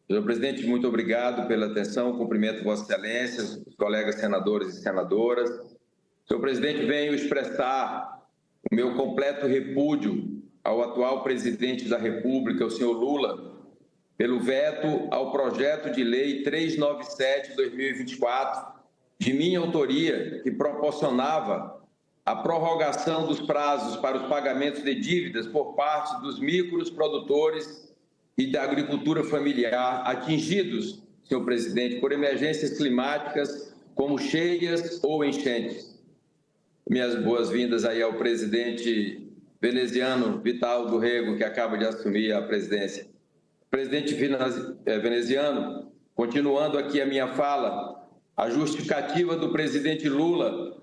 Senhor presidente, muito obrigado pela atenção. Cumprimento Vossa Excelência, os colegas senadores e senadoras. Senhor presidente, venho expressar o meu completo repúdio ao atual presidente da República, o senhor Lula, pelo veto ao projeto de lei 397/2024, de minha autoria, que proporcionava a prorrogação dos prazos para os pagamentos de dívidas por parte dos micros produtores e da agricultura familiar atingidos, senhor presidente, por emergências climáticas como cheias ou enchentes. Minhas boas-vindas aí ao presidente veneziano Vital do Rego, que acaba de assumir a presidência. Presidente veneziano, continuando aqui a minha fala, a justificativa do presidente Lula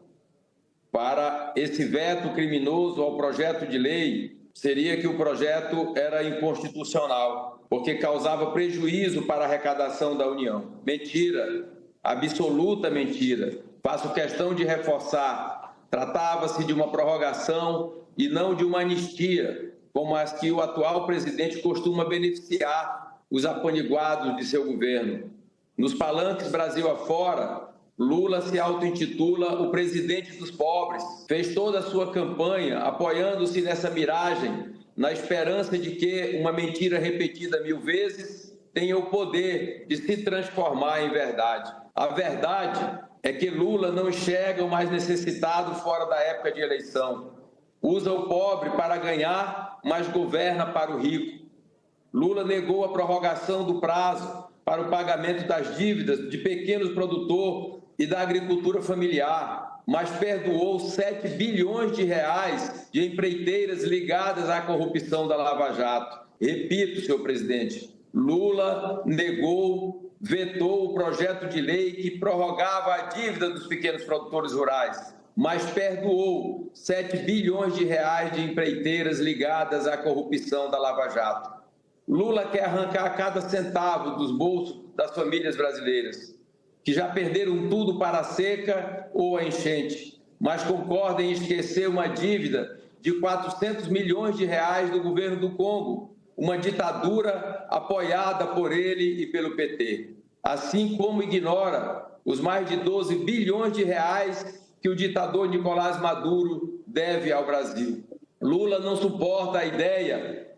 para esse veto criminoso ao projeto de lei seria que o projeto era inconstitucional, porque causava prejuízo para a arrecadação da União. Mentira, absoluta mentira. Faço questão de reforçar. Tratava-se de uma prorrogação e não de uma anistia, como as que o atual presidente costuma beneficiar os apaniguados de seu governo. Nos palanques Brasil afora, Lula se auto-intitula o presidente dos pobres. Fez toda a sua campanha apoiando-se nessa miragem, na esperança de que uma mentira repetida 1000 vezes tenha o poder de se transformar em verdade. A verdade é que Lula não enxerga o mais necessitado fora da época de eleição. Usa o pobre para ganhar, mas governa para o rico. Lula negou a prorrogação do prazo para o pagamento das dívidas de pequenos produtores e da agricultura familiar, mas perdoou 7 bilhões de reais de empreiteiras ligadas à corrupção da Lava Jato. Repito, senhor presidente, Lula negou, vetou o projeto de lei que prorrogava a dívida dos pequenos produtores rurais, mas perdoou 7 bilhões de reais de empreiteiras ligadas à corrupção da Lava Jato. Lula quer arrancar cada centavo dos bolsos das famílias brasileiras, que já perderam tudo para a seca ou a enchente, mas concordam em esquecer uma dívida de 400 milhões de reais do governo do Congo, uma ditadura apoiada por ele e pelo PT. Assim como ignora os mais de 12 bilhões de reais que o ditador Nicolás Maduro deve ao Brasil. Lula não suporta a ideia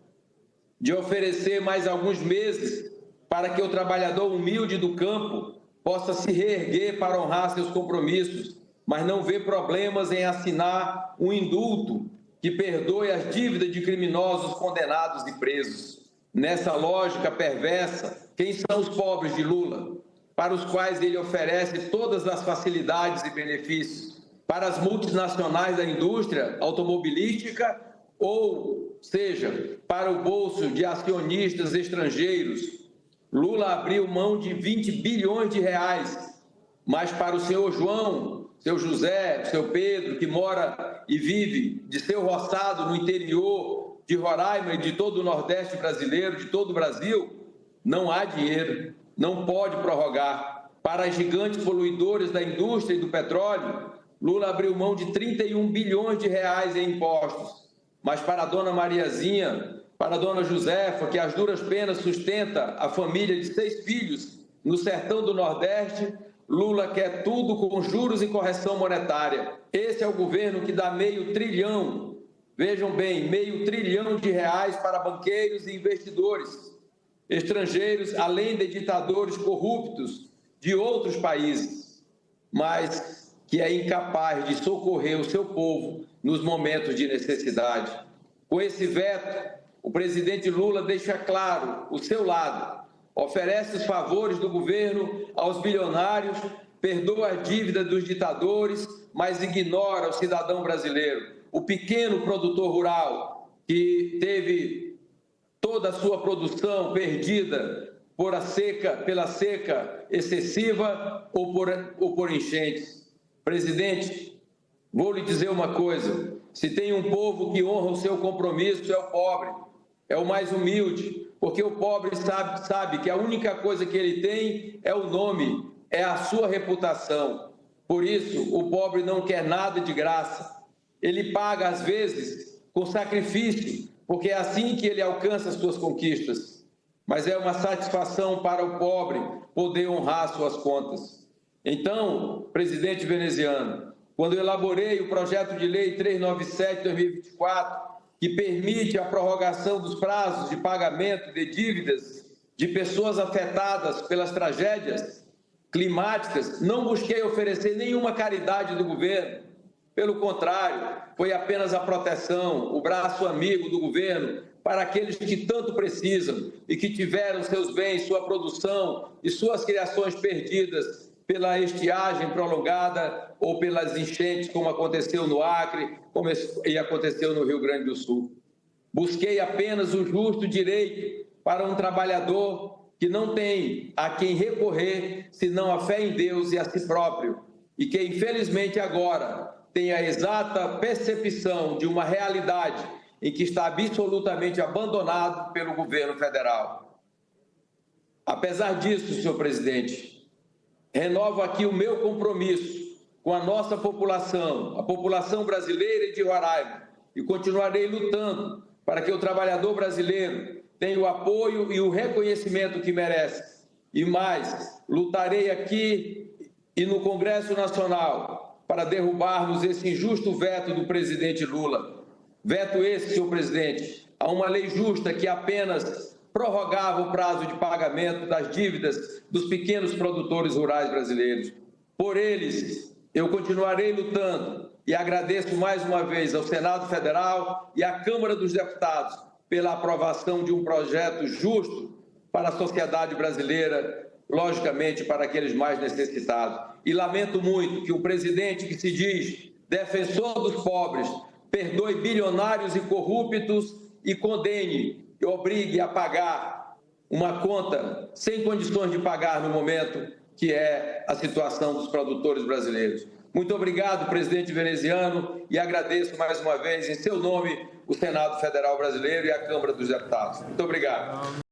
de oferecer mais alguns meses para que o trabalhador humilde do campo possa se reerguer para honrar seus compromissos, mas não vê problemas em assinar um indulto que perdoe as dívidas de criminosos condenados e presos. Nessa lógica perversa, quem são os pobres de Lula, para os quais ele oferece todas as facilidades e benefícios? Para as multinacionais da indústria automobilística, ou seja, para o bolso de acionistas estrangeiros? Lula abriu mão de 20 bilhões de reais, mas para o senhor João, seu José, seu Pedro, que mora e vive de seu roçado no interior de Roraima e de todo o Nordeste brasileiro, de todo o Brasil, não há dinheiro, não pode prorrogar. Para as gigantes poluidores da indústria e do petróleo, Lula abriu mão de 31 bilhões de reais em impostos, mas para a dona Mariazinha, para a dona Josefa, que às duras penas sustenta a família de 6 filhos no sertão do Nordeste, Lula quer tudo com juros e correção monetária. Esse é o governo que dá meio trilhão, vejam bem, meio trilhão de reais para banqueiros e investidores estrangeiros, além de ditadores corruptos de outros países, mas que é incapaz de socorrer o seu povo nos momentos de necessidade. Com esse veto, o presidente Lula deixa claro o seu lado, oferece os favores do governo aos bilionários, perdoa a dívida dos ditadores, mas ignora o cidadão brasileiro, o pequeno produtor rural que teve toda a sua produção perdida pela seca excessiva ou por enchentes. Presidente, vou lhe dizer uma coisa: se tem um povo que honra o seu compromisso, é o pobre, é o mais humilde, porque o pobre sabe que a única coisa que ele tem é o nome, é a sua reputação. Por isso, o pobre não quer nada de graça. Ele paga, às vezes, com sacrifício, porque é assim que ele alcança as suas conquistas. mas é uma satisfação para o pobre poder honrar suas contas. Então, presidente veneziano, quando eu elaborei o projeto de lei 397/2024, que permite a prorrogação dos prazos de pagamento de dívidas de pessoas afetadas pelas tragédias climáticas, não busquei oferecer nenhuma caridade do governo. Pelo contrário, foi apenas a proteção, o braço amigo do governo para aqueles que tanto precisam e que tiveram seus bens, sua produção e suas criações perdidas pela estiagem prolongada ou pelas enchentes, como aconteceu no Acre e aconteceu no Rio Grande do Sul. Busquei apenas o justo direito para um trabalhador que não tem a quem recorrer, senão a fé em Deus e a si próprio, e que, infelizmente, agora tem a exata percepção de uma realidade em que está absolutamente abandonado pelo governo federal. Apesar disso, senhor presidente, renovo aqui o meu compromisso com a nossa população, a população brasileira e de Roraima, e continuarei lutando para que o trabalhador brasileiro tenha o apoio e o reconhecimento que merece. E mais, lutarei aqui e no Congresso Nacional para derrubarmos esse injusto veto do presidente Lula. Veto esse, senhor presidente, a uma lei justa que apenas prorrogava o prazo de pagamento das dívidas dos pequenos produtores rurais brasileiros. Por eles, eu continuarei lutando e agradeço mais uma vez ao Senado Federal e à Câmara dos Deputados pela aprovação de um projeto justo para a sociedade brasileira, logicamente para aqueles mais necessitados. E lamento muito que o presidente que se diz defensor dos pobres perdoe bilionários e corruptos e condene e obrigue a pagar uma conta sem condições de pagar no momento, que é a situação dos produtores brasileiros. Muito obrigado, presidente veneziano, e agradeço mais uma vez, em seu nome, o Senado Federal Brasileiro e a Câmara dos Deputados. Muito obrigado.